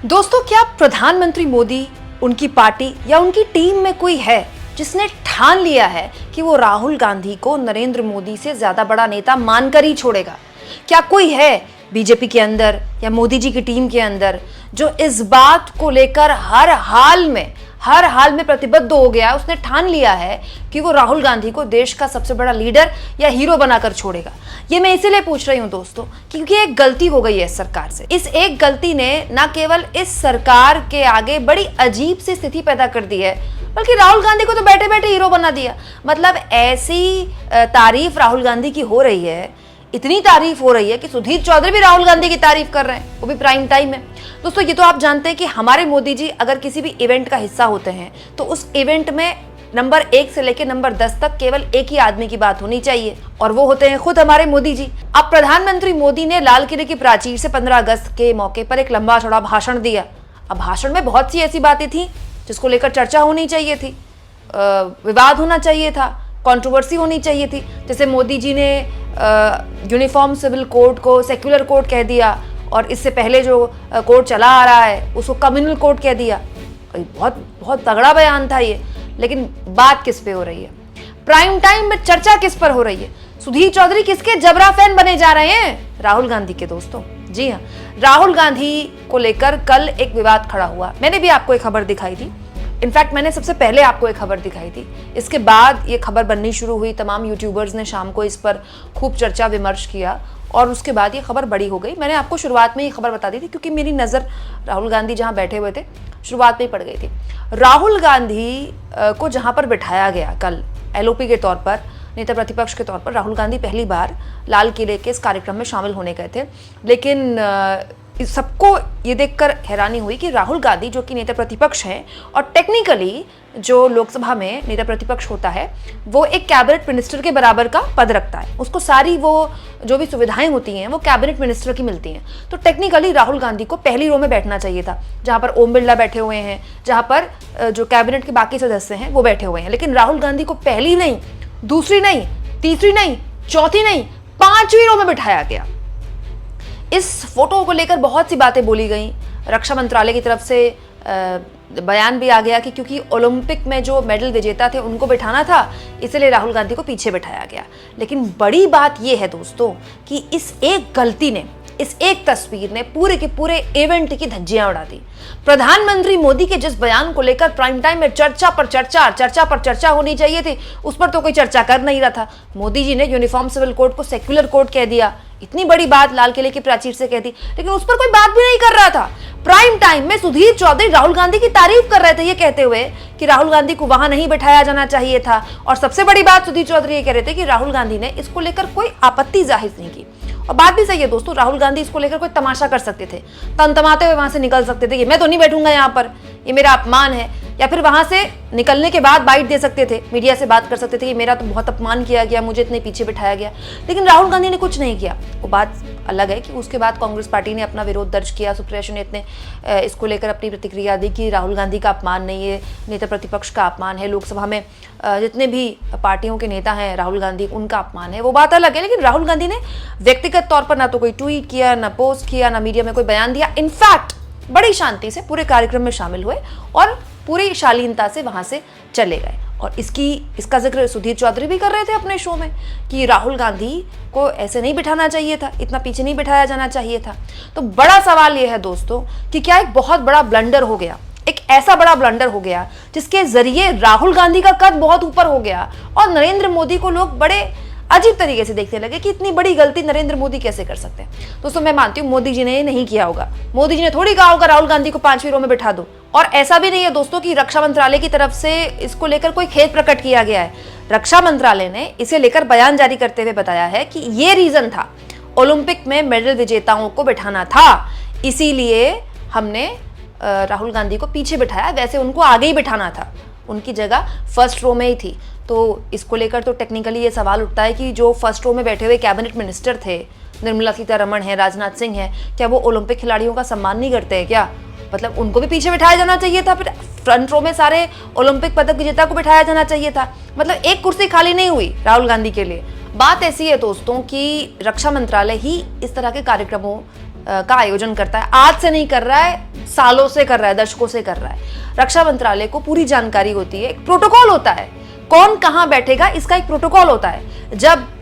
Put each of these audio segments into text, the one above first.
दोस्तों, क्या प्रधानमंत्री मोदी, उनकी पार्टी या उनकी टीम में कोई है जिसने ठान लिया है कि वो राहुल गांधी को नरेंद्र मोदी से ज्यादा बड़ा नेता मानकर ही छोड़ेगा? क्या कोई है बीजेपी के अंदर या मोदी जी की टीम के अंदर जो इस बात को लेकर हर हाल में प्रतिबद्ध हो गया, उसने ठान लिया है कि वो राहुल गांधी को देश का सबसे बड़ा लीडर या हीरो बनाकर छोड़ेगा? ये मैं इसीलिए पूछ रही हूं दोस्तों, क्योंकि एक गलती हो गई है इस सरकार से। इस एक गलती ने न केवल इस सरकार के आगे बड़ी अजीब सी स्थिति पैदा कर दी है, बल्कि राहुल गांधी को तो बैठे बैठे हीरो बना दिया। मतलब ऐसी तारीफ राहुल गांधी की हो रही है, इतनी तारीफ हो रही है कि सुधीर चौधरी भी राहुल गांधी की तारीफ कर रहे हैं, वो भी प्राइम टाइम में। दोस्तों, ये तो आप जानते हैं कि हमारे मोदी जी अगर किसी भी इवेंट का हिस्सा होते हैं तो उस इवेंट में नंबर 1 से लेकर नंबर 10 तक केवल एक ही आदमी की बात होनी चाहिए, और वो होते हैं खुद हमारे मोदी जी। अब प्रधानमंत्री मोदी ने लाल किले की प्राचीर से 15 अगस्त के मौके पर एक लंबा चौड़ा भाषण दिया। अब भाषण में बहुत सी ऐसी बातें थी जिसको लेकर चर्चा होनी चाहिए थी, विवाद होना चाहिए था, कंट्रोवर्सी होनी चाहिए थी। जैसे मोदी जी ने यूनिफॉर्म सिविल कोड को सेक्युलर कोड कह दिया, और इससे पहले जो कोड चला आ रहा है उसको कम्युनल कोड कह दिया। बहुत बहुत तगड़ा बयान था ये। लेकिन बात किस पे हो रही है? प्राइम टाइम में चर्चा किस पर हो रही है? सुधीर चौधरी किसके जबरा फैन बने जा रहे हैं? राहुल गांधी के दोस्तों। जी हाँ, राहुल गांधी को लेकर कल एक विवाद खड़ा हुआ। मैंने भी आपको एक खबर दिखाई थी, इनफैक्ट मैंने सबसे पहले आपको एक खबर दिखाई थी। इसके बाद ये खबर बननी शुरू हुई, तमाम यूट्यूबर्स ने शाम को इस पर खूब चर्चा विमर्श किया, और उसके बाद ये खबर बड़ी हो गई। मैंने आपको शुरुआत में ये खबर बता दी थी, क्योंकि मेरी नज़र राहुल गांधी जहाँ बैठे हुए थे शुरुआत में ही पड़ गई थी। राहुल गांधी को जहाँ पर बिठाया गया कल एलओपी के तौर पर, नेता प्रतिपक्ष के तौर पर, राहुल गांधी पहली बार लाल किले के इस कार्यक्रम में शामिल होने गए थे। लेकिन सबको ये देखकर हैरानी हुई कि राहुल गांधी, जो कि नेता प्रतिपक्ष हैं और टेक्निकली जो लोकसभा में नेता प्रतिपक्ष होता है वो एक कैबिनेट मिनिस्टर के बराबर का पद रखता है, उसको सारी वो जो भी सुविधाएं होती हैं वो कैबिनेट मिनिस्टर की मिलती हैं। तो टेक्निकली राहुल गांधी को पहली रो में बैठना चाहिए था, जहां पर ओम बिरला बैठे हुए हैं, जहां पर जो कैबिनेट के बाकी सदस्य हैं वो बैठे हुए हैं। लेकिन राहुल गांधी को पहली नहीं, दूसरी नहीं, तीसरी नहीं, चौथी नहीं, 5वीं रो में बिठाया गया। इस फोटो को लेकर बहुत सी बातें बोली गई। रक्षा मंत्रालय की तरफ से बयान भी आ गया कि क्योंकि ओलंपिक में जो मेडल विजेता थे उनको बिठाना था, इसलिए राहुल गांधी को पीछे बिठाया गया। लेकिन बड़ी बात यह है दोस्तों कि इस एक गलती ने, इस एक तस्वीर ने पूरे के पूरे इवेंट की धज्जियां उड़ा दी। प्रधानमंत्री मोदी के जिस बयान को लेकर प्राइम टाइम में चर्चा पर चर्चा होनी चाहिए थी, उस पर तो कोई चर्चा कर नहीं रहा था। मोदी जी ने यूनिफॉर्म सिविल कोड को सेक्युलर कोड कह दिया, इतनी बड़ी बात लाल किले की प्राचीर से कह दी, लेकिन उस पर कोई बात भी नहीं कर रहा था। प्राइम टाइम में सुधीर चौधरी राहुल गांधी की तारीफ कर रहे थे, ये कहते हुए कि राहुल गांधी को वहां नहीं बैठाया जाना चाहिए था। और सबसे बड़ी बात सुधीर चौधरी ये कह रहे थे कि राहुल गांधी ने इसको लेकर कोई आपत्ति जाहिर नहीं की। और बात भी सही है दोस्तों, राहुल गांधी इसको लेकर कोई तमाशा कर सकते थे, तमतमाते हुए वहां से निकल सकते थे कि मैं तो नहीं बैठूंगा यहाँ पर, ये मेरा अपमान है, या फिर वहां से निकलने के बाद बाइट दे सकते थे, मीडिया से बात कर सकते थे कि मेरा तो बहुत अपमान किया गया, मुझे इतने पीछे बिठाया गया। लेकिन राहुल गांधी ने कुछ नहीं किया। वो बात अलग है कि उसके बाद कांग्रेस पार्टी ने अपना विरोध दर्ज किया, सुप्रिया सुले ने इसको लेकर अपनी प्रतिक्रिया दी कि राहुल गांधी का अपमान नहीं है, नेता प्रतिपक्ष का अपमान है, लोकसभा में जितने भी पार्टियों के नेता हैं राहुल गांधी, उनका अपमान है। वो बात अलग है। लेकिन राहुल गांधी ने व्यक्तिगत तौर पर ना तो कोई ट्वीट किया, ना पोस्ट किया, ना मीडिया में कोई बयान दिया। इनफैक्ट बड़ी शांति से पूरे कार्यक्रम में शामिल हुए और पूरी शालीनता से वहां से चले गए। और इसका जिक्र सुधीर चौधरी भी कर रहे थे अपने शो में कि राहुल गांधी को ऐसे नहीं बिठाना चाहिए था, इतना पीछे नहीं बिठाया जाना चाहिए था। तो बड़ा सवाल यह है दोस्तों कि क्या एक बहुत बड़ा ब्लंडर हो गया, एक ऐसा बड़ा ब्लंडर हो गया जिसके जरिए राहुल गांधी का कद बहुत ऊपर हो गया और नरेंद्र मोदी को लोग बड़े अजीब तरीके से देखने लगे कि इतनी बड़ी गलती नरेंद्र मोदी कैसे कर सकते हैं। दोस्तों, मैं मानती हूं मोदी जी ने ये नहीं किया होगा। मोदी जी ने थोड़ी कहा होगा राहुल गांधी को 5वीं रो में बिठा दो। और ऐसा भी नहीं है दोस्तों कि रक्षा मंत्रालय की तरफ से इसको लेकर कोई खेद प्रकट किया गया है। रक्षा मंत्रालय ने इसे लेकर बयान जारी करते हुए बताया है कि ये रीजन था, ओलंपिक में मेडल विजेताओं को बिठाना था, इसीलिए हमने राहुल गांधी को पीछे बिठाया, वैसे उनको आगे ही बिठाना था, उनकी जगह फर्स्ट रो में ही थी। तो इसको लेकर तो टेक्निकली ये सवाल उठता है कि जो फर्स्ट रो में बैठे हुए कैबिनेट मिनिस्टर थे, निर्मला सीतारमण है, राजनाथ सिंह है, क्या वो ओलंपिक खिलाड़ियों का सम्मान नहीं करते हैं क्या? मतलब उनको भी पीछे बिठाया जाना चाहिए था, फिर फ्रंट रो में सारे ओलंपिक पदक विजेता को बिठाया जाना चाहिए था। मतलब एक कुर्सी खाली नहीं हुई राहुल गांधी के लिए। बात ऐसी है दोस्तों कि रक्षा मंत्रालय ही इस तरह के कार्यक्रमों का आयोजन करता है। आज से नहीं कर रहा है, सालों से कर रहा है, दशकों से कर रहा है। रक्षा मंत्रालय को पूरी जानकारी होती है, एक प्रोटोकॉल होता है, कौन कहां बैठेगा इसका एक प्रोटोकॉल होता है। जब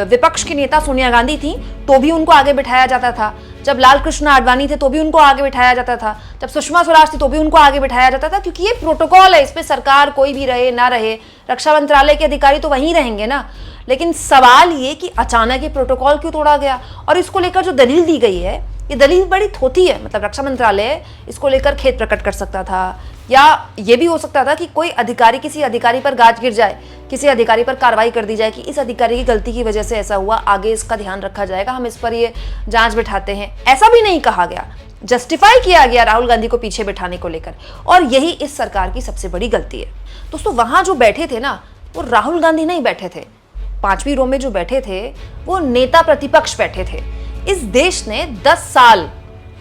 विपक्ष की नेता सोनिया गांधी थी तो भी उनको आगे बिठाया जाता था, जब लाल कृष्ण आडवाणी थे तो भी उनको आगे बिठाया जाता था, जब सुषमा स्वराज थी तो भी उनको आगे बिठाया जाता था, क्योंकि ये प्रोटोकॉल है, इसमें सरकार कोई भी रहे ना रहे, रक्षा मंत्रालय के अधिकारी तो वहीं रहेंगे ना। लेकिन सवाल ये कि अचानक ये प्रोटोकॉल क्यों तोड़ा गया, और इसको लेकर जो दलील दी गई है ये दलील बड़ी थोथी है। मतलब रक्षा मंत्रालय इसको लेकर खेद प्रकट कर सकता था, या ये भी हो सकता था कि कोई अधिकारी किसी अधिकारी पर गाज गिर जाए, किसी अधिकारी पर कार्रवाई कर दी जाए कि इस अधिकारी की गलती की वजह से ऐसा हुआ, आगे इसका ध्यान रखा जाएगा, हम इस पर ये जांच बिठाते हैं। ऐसा भी नहीं कहा गया, जस्टिफाई किया गया राहुल गांधी को पीछे बिठाने को लेकर, और यही इस सरकार की सबसे बड़ी गलती है। दोस्तों वहां जो बैठे थे ना, वो राहुल गांधी नहीं बैठे थे, 5वीं रो में जो बैठे थे वो नेता प्रतिपक्ष बैठे थे। इस देश ने 10 साल,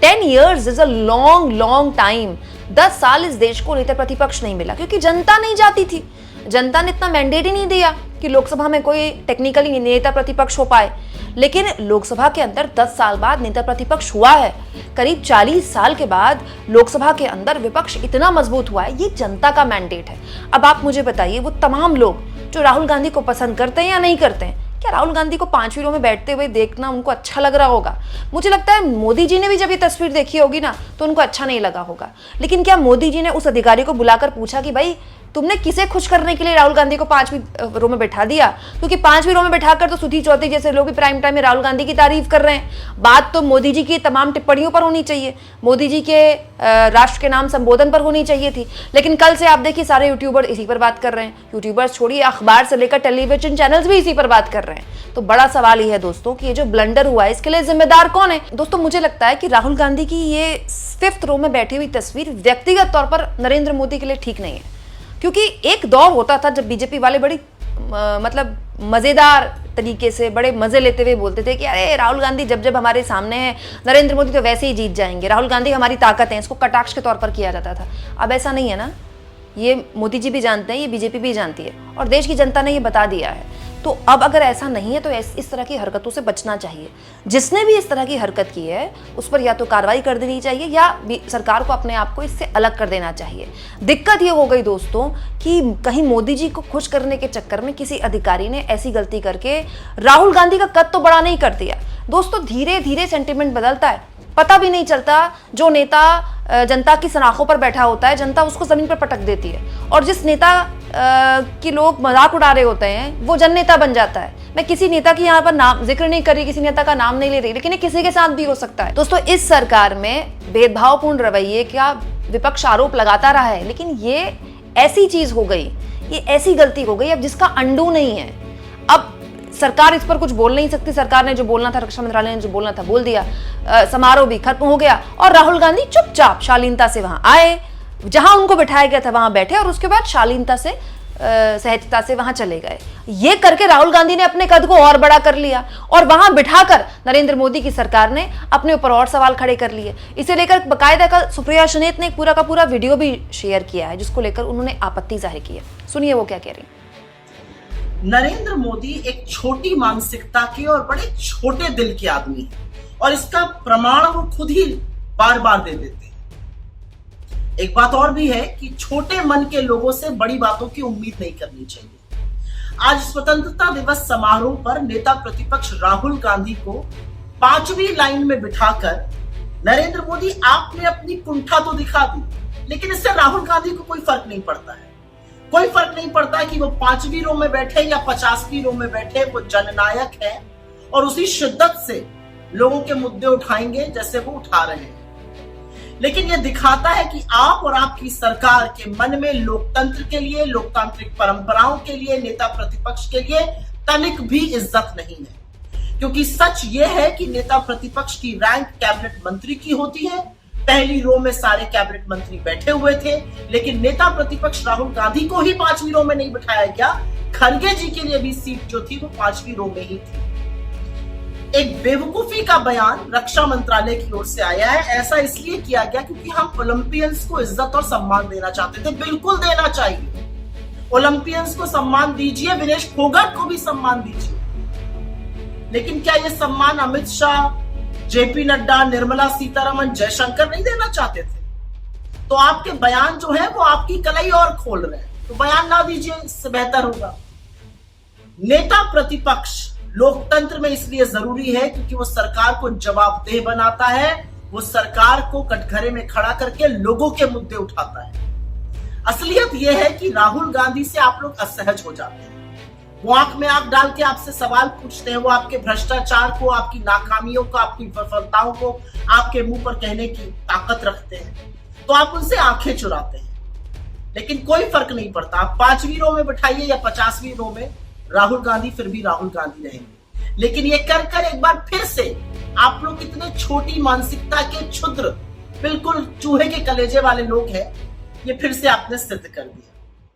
10 years is a long time, 10 साल इस देश को नेता प्रतिपक्ष नहीं मिला, क्योंकि जनता नहीं चाहती थी। जनता ने इतना मैंडेट ही नहीं दिया कि लोकसभा में कोई टेक्निकली नेता प्रतिपक्ष हो पाए। लेकिन लोकसभा के अंदर 10 साल बाद नेता प्रतिपक्ष हुआ है। करीब 40 साल के बाद लोकसभा के अंदर विपक्ष इतना मजबूत हुआ है, ये जनता का मैंडेट है। अब आप मुझे बताइए, वो तमाम लोग जो राहुल गांधी को पसंद करते हैं या नहीं करते हैं, क्या राहुल गांधी को 5वीं रो में बैठते हुए देखना उनको अच्छा लग रहा होगा? मुझे लगता है मोदी जी ने भी जब ये तस्वीर देखी होगी ना तो उनको अच्छा नहीं लगा होगा। लेकिन क्या मोदी जी ने उस अधिकारी को बुलाकर पूछा कि भाई तुमने किसे खुश करने के लिए राहुल गांधी को 5वीं रो में बैठा दिया? क्योंकि 5वीं रो में बैठाकर तो सुधीर चौधरी जैसे लोग भी प्राइम टाइम में राहुल गांधी की तारीफ कर रहे हैं। बात तो मोदी जी की तमाम टिप्पणियों पर होनी चाहिए, मोदी जी के राष्ट्र के नाम संबोधन पर होनी चाहिए थी। लेकिन कल से आप देखिए सारे यूट्यूबर इसी पर बात कर रहे हैं। यूट्यूबर्स छोड़िए, अखबार से लेकर टेलीविजन चैनल्स भी इसी पर बात कर रहे हैं। तो बड़ा सवाल ये है दोस्तों कि ये जो ब्लंडर हुआ है इसके लिए जिम्मेदार कौन है? दोस्तों मुझे लगता है कि राहुल गांधी की ये 5th रो में बैठी हुई तस्वीर व्यक्तिगत तौर पर नरेंद्र मोदी के लिए ठीक नहीं है। क्योंकि एक दौर होता था जब बीजेपी वाले बड़ी मतलब मजेदार तरीके से बड़े मजे लेते हुए बोलते थे कि अरे राहुल गांधी जब जब हमारे सामने है, नरेंद्र मोदी तो वैसे ही जीत जाएंगे, राहुल गांधी हमारी ताकत है, इसको कटाक्ष के तौर पर किया जाता था। अब ऐसा नहीं है ना, ये मोदी जी भी जानते हैं, ये बीजेपी भी जानती है, और देश की जनता ने ये बता दिया है। तो अब अगर ऐसा नहीं है तो इस तरह की हरकतों से बचना चाहिए। जिसने भी इस तरह की हरकत की है उस पर या तो कार्रवाई कर देनी चाहिए या सरकार को अपने आप को इससे अलग कर देना चाहिए। दिक्कत ये हो गई दोस्तों कि कहीं मोदी जी को खुश करने के चक्कर में किसी अधिकारी ने ऐसी गलती करके राहुल गांधी का कद तो बड़ा नहीं कर दिया। दोस्तों धीरे धीरे सेंटिमेंट बदलता है, पता भी नहीं चलता। जो नेता जनता की सराखों पर बैठा होता है, जनता उसको जमीन पर पटक देती है, और जिस नेता की लोग मजाक उड़ा रहे होते हैं वो जन नेता बन जाता है। मैं किसी नेता की यहाँ पर नाम जिक्र नहीं कर रही, किसी नेता का नाम नहीं ले रही, लेकिन ये किसी के साथ भी हो सकता है। दोस्तों इस सरकार में भेदभावपूर्ण रवैये का विपक्ष आरोप लगाता रहा है, लेकिन ये ऐसी चीज हो गई, ये ऐसी गलती हो गई अब जिसका अंडू नहीं है। अब सरकार इस पर कुछ बोल नहीं सकती। सरकार ने जो बोलना था, रक्षा मंत्रालय ने जो बोलना था बोल दिया, समारोह भी खत्म हो गया, और राहुल गांधी चुपचाप शालीनता से वहां आए, जहां उनको बिठाया गया था वहां बैठे, और उसके बाद शालीनता से सहजता से वहां चले गए। ये करके राहुल गांधी ने अपने कद को और बड़ा कर लिया, और वहां बिठाकर नरेंद्र मोदी की सरकार ने अपने ऊपर और सवाल खड़े कर लिए। इसे लेकर बाकायदा कल सुप्रिया शनेत ने एक पूरा का पूरा वीडियो भी शेयर किया है, जिसको लेकर उन्होंने आपत्ति जाहिर की है। सुनिए वो क्या कह रही है। नरेंद्र मोदी एक छोटी मानसिकता के और बड़े छोटे दिल के आदमी है, और इसका प्रमाण वो खुद ही बार बार दे देते हैं। एक बात और भी है कि छोटे मन के लोगों से बड़ी बातों की उम्मीद नहीं करनी चाहिए। आज स्वतंत्रता दिवस समारोह पर नेता प्रतिपक्ष राहुल गांधी को 5वीं लाइन में बिठाकर नरेंद्र मोदी आपने अपनी कुंठा तो दिखा दी, लेकिन इससे राहुल गांधी को कोई फर्क नहीं पड़ता है। कोई फर्क नहीं पड़ता कि वो 5वीं रो में बैठे या 50वीं रो में बैठे, वो जननायक है और उसी शिद्दत से लोगों के मुद्दे उठाएंगे जैसे वो उठा रहे हैं। लेकिन ये दिखाता है कि आप और आपकी सरकार के मन में लोकतंत्र के लिए, लोकतांत्रिक परंपराओं के लिए, नेता प्रतिपक्ष के लिए तनिक भी इज्जत नहीं है। क्योंकि सच ये है कि नेता प्रतिपक्ष की रैंक कैबिनेट मंत्री की होती है। पहली रो में सारे कैबिनेट मंत्री बैठे हुए थे, लेकिन नेता प्रतिपक्ष राहुल गांधी को ही 5वीं रो में नहीं बिठाया गया। खड़गे जी के लिए भी सीट जो थी वो 5वीं रो में ही थी। एक बेवकूफी का बयान रक्षा मंत्रालय की ओर से आया है। ऐसा इसलिए किया गया क्योंकि हम ओलंपियंस को इज्जत और सम्मान देना चाहते थे। बिल्कुल देना चाहिए, ओलंपियंस को सम्मान दीजिए, विनेश फोगाट को भी सम्मान दीजिए, लेकिन क्या ये सम्मान अमित शाह, जेपी नड्डा, निर्मला सीतारमण, जयशंकर नहीं देना चाहते थे, तो आपके बयान जो है वो आपकी कलाई और खोल रहे हैं, तो बयान ना दीजिए, इससे बेहतर होगा। नेता प्रतिपक्ष लोकतंत्र में इसलिए जरूरी है क्योंकि वो सरकार को जवाबदेह बनाता है, वो सरकार को कटघरे में खड़ा करके लोगों के मुद्दे उठाता है। असलियत यह है कि राहुल गांधी से आप लोग असहज हो जाते हैं। वो आंख में आंख डाल के आपसे सवाल पूछते हैं, वो आपके भ्रष्टाचार को, आपकी नाकामियों को, आपकी विफलताओं को आपके मुंह पर कहने की ताकत रखते हैं, तो आप उनसे आंखें चुराते हैं। लेकिन कोई फर्क नहीं पड़ता, आप 5वीं रो में बैठाइए या 50वीं रो में, राहुल गांधी फिर भी राहुल गांधी रहेंगे। लेकिन ये कर कर एक बार फिर से आप लोग इतने छोटी मानसिकता के, क्षुद्र, बिल्कुल चूहे के कलेजे वाले लोग हैं, ये फिर से आपने सिद्ध कर दिया।